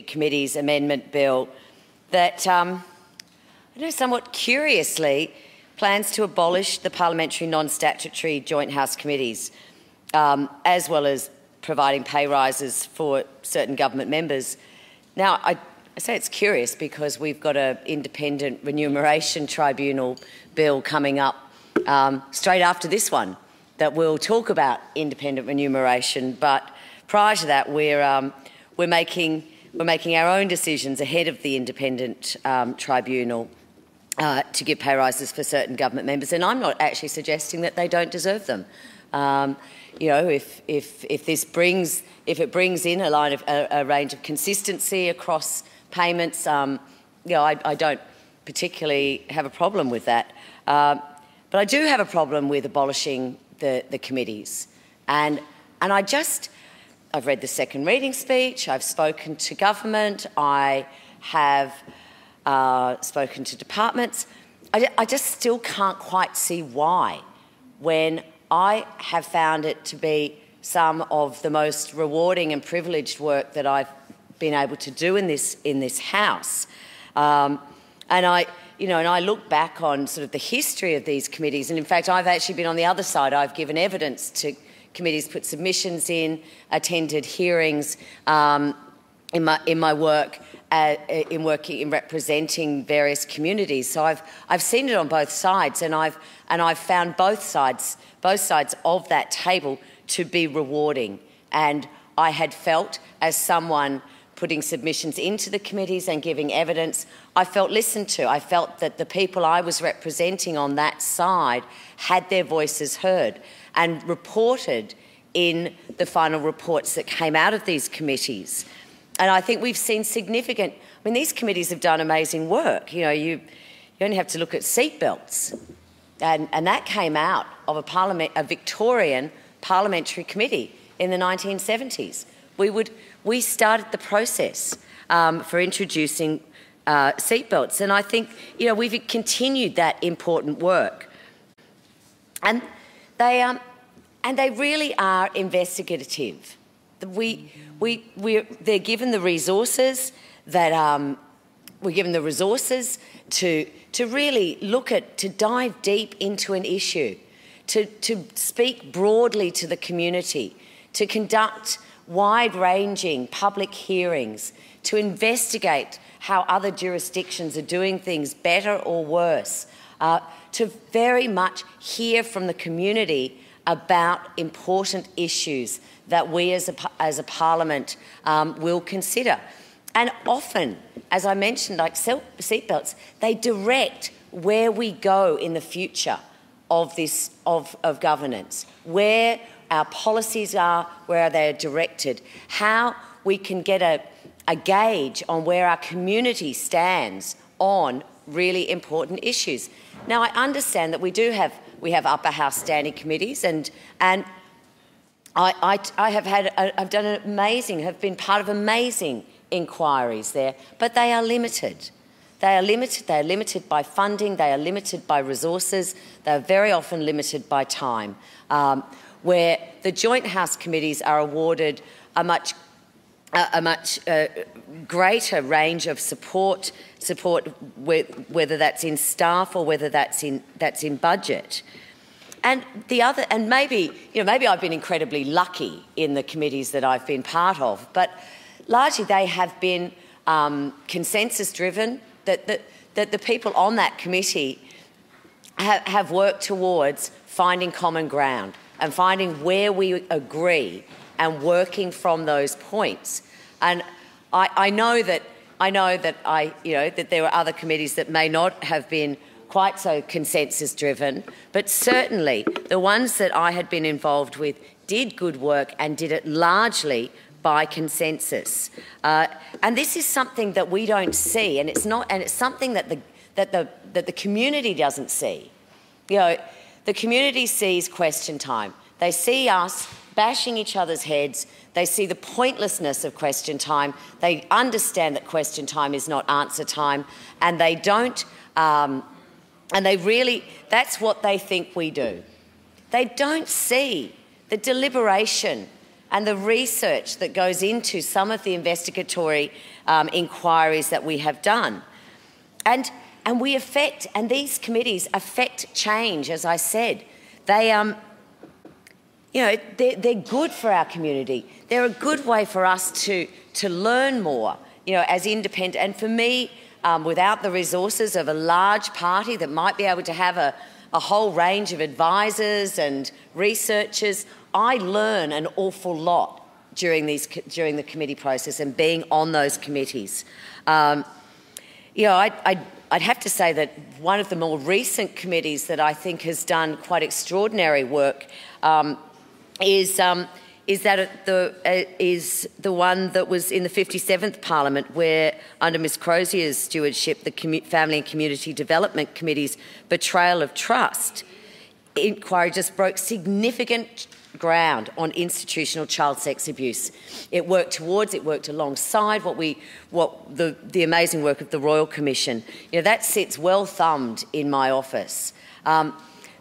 Committee's amendment bill that, I know somewhat curiously, plans to abolish the parliamentary non-statutory joint House committees, as well as providing pay rises for certain government members. Now, I say it's curious because we've got an independent remuneration tribunal bill coming up straight after this one that will talk about independent remuneration. But prior to that, we're making our own decisions ahead of the independent tribunal to give pay rises for certain government members, and I'm not actually suggesting that they don't deserve them. You know, if it brings in a range of consistency across payments, you know, I don't particularly have a problem with that. But I do have a problem with abolishing the committees, and I've read the second reading speech, I've spoken to government, I have spoken to departments. I just still can't quite see why, when I have found it to be some of the most rewarding and privileged work that I've been able to do in this House. And I look back on sort of the history of these committees, and in fact I've actually been on the other side. I've given evidence to committees, put submissions in, attended hearings in my work in representing various communities. So I've seen it on both sides, and I've found both sides of that table to be rewarding. And I had felt, as someone putting submissions into the committees and giving evidence, I felt listened to. I felt that the people I was representing on that side had their voices heard and reported in the final reports that came out of these committees. And I think we've seen significant, I mean, these committees have done amazing work. You know, you only have to look at seatbelts, and that came out of a Victorian parliamentary committee in the 1970s. We started the process for introducing seatbelts, and I think, you know, we've continued that important work. And they really are investigative. They're given the resources that we're given the resources to really to dive deep into an issue, to speak broadly to the community, to conduct wide-ranging public hearings, to investigate how other jurisdictions are doing things better or worse, to very much hear from the community about important issues that we as a parliament will consider. And often, as I mentioned, like seatbelts, they direct where we go in the future of governance, where our policies are, where they're directed, how we can get a gauge on where our community stands on really important issues. Now, I understand that we have upper house standing committees, and I've been part of amazing inquiries there, but they are limited. They are limited by funding, they are limited by resources, they are very often limited by time, where the joint House committees are awarded a much greater range of support, whether that's in staff or whether that's in budget. And maybe I've been incredibly lucky in the committees that I've been part of, but largely they have been consensus-driven. That the people on that committee have worked towards finding common ground and finding where we agree and working from those points. And I know that there were other committees that may not have been quite so consensus-driven, but certainly the ones that I had been involved with did good work and did it largely by consensus. And this is something that we don't see, and it's something that the community doesn't see. You know, the community sees question time. They see us bashing each other's heads. They see the pointlessness of question time. They understand that question time is not answer time, and they don't. That's what they think we do. They don't see the deliberation and the research that goes into some of the investigatory inquiries that we have done. And these committees affect change, as I said. They're good for our community. They're a good way for us to learn more, as independent. And for me, without the resources of a large party that might be able to have a whole range of advisors and researchers, I learn an awful lot during the committee process and being on those committees. I'd have to say that one of the more recent committees that I think has done quite extraordinary work is the one that was in the 57th Parliament, where under Ms Crozier's stewardship, the Family and Community Development Committee's betrayal of trust inquiry just broke significant ground on institutional child sex abuse. It worked alongside the amazing work of the Royal Commission. That sits well thumbed in my office.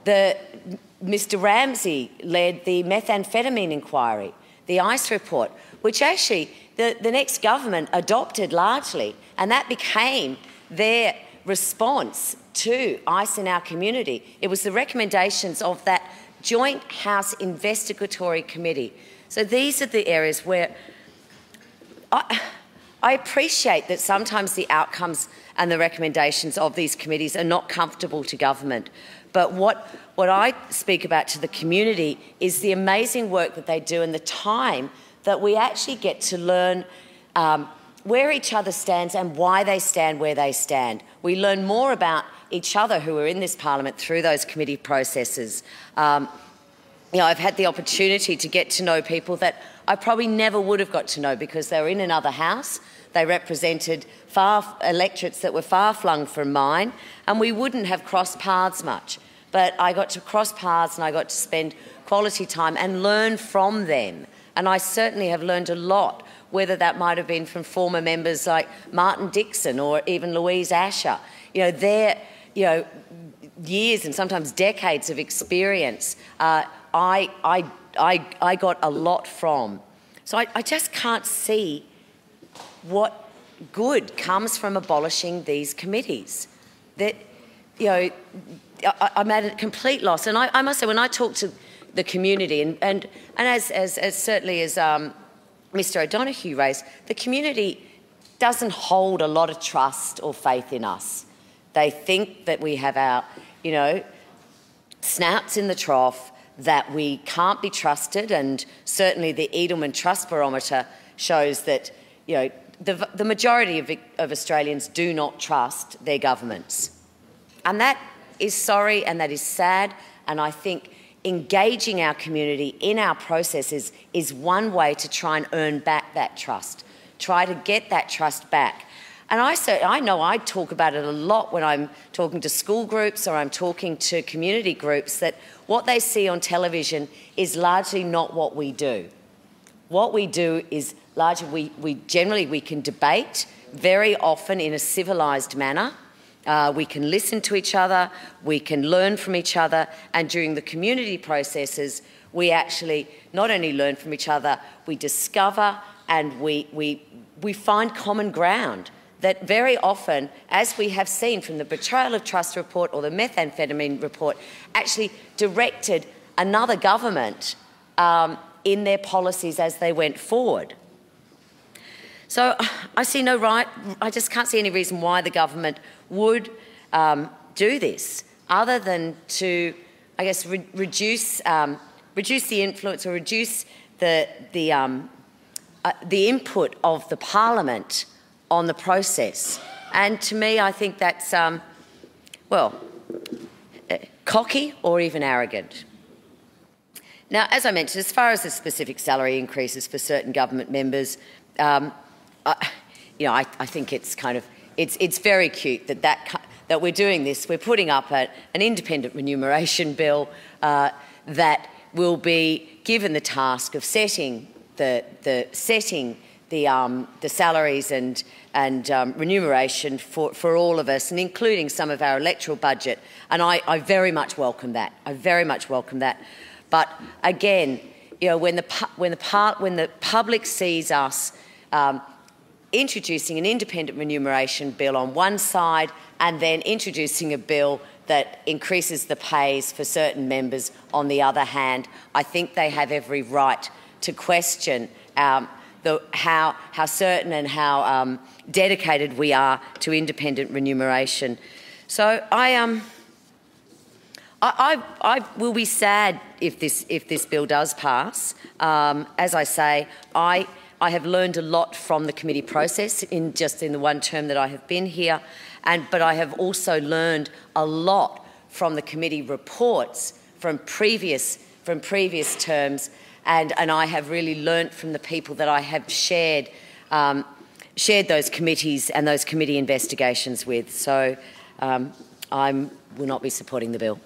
Mr Ramsey led the methamphetamine inquiry, the ICE report, which actually the next government adopted largely, and that became their response to ICE in our community. It was the recommendations of that Joint House Investigatory Committee. So these are the areas where I appreciate that sometimes the outcomes and the recommendations of these committees are not comfortable to government. But what I speak about to the community is the amazing work that they do and the time that we actually get to learn where each other stands and why they stand where they stand. We learn more about each other who are in this parliament through those committee processes. I've had the opportunity to get to know people that I probably never would have got to know because they were in another house. They represented electorates that were far-flung from mine, and we wouldn't have crossed paths much. But I got to cross paths and I got to spend quality time and learn from them. And I certainly have learned a lot, whether that might have been from former members like Martin Dixon or even Louise Asher. Their years and sometimes decades of experience, I got a lot from. So I just can't see what good comes from abolishing these committees. I'm at a complete loss. And I must say, when I talk to the community, and as certainly as Mr O'Donoghue raised, the community doesn't hold a lot of trust or faith in us. They think that we have our, snouts in the trough, that we can't be trusted, and certainly the Edelman Trust Barometer shows that, the majority of Australians do not trust their governments. And that is sorry and that is sad, and I think engaging our community in our processes is one way to try and earn back that trust, try to get that trust back. And I know I talk about it a lot when I'm talking to school groups or I'm talking to community groups, that what they see on television is largely not what we do. What we do is largely we can debate very often in a civilised manner. We can listen to each other, we can learn from each other, and during the community processes, we actually not only learn from each other, we discover and we find common ground that very often, as we have seen from the betrayal of trust report or the methamphetamine report, actually directed another government in their policies as they went forward. So I just can't see any reason why the government would do this, other than to, I guess, reduce the influence or reduce the input of the Parliament on the process. And to me, I think that's, cocky or even arrogant. Now, as I mentioned, as far as the specific salary increases for certain government members, I think it's it's very cute that we're doing this. We're putting up an independent remuneration bill that will be given the task of setting the salaries and remuneration for all of us, and including some of our electoral budget. And I very much welcome that. I very much welcome that. But again, when the public sees us introducing an independent remuneration bill on one side and then introducing a bill that increases the pays for certain members on the other hand, I think they have every right to question how certain and how dedicated we are to independent remuneration. So I will be sad if this bill does pass. As I say, I have learned a lot from the committee process in the one term that I have been here, but I have also learned a lot from the committee reports from previous terms, and I have really learnt from the people that I have shared those committees and those committee investigations with. So I will not be supporting the bill.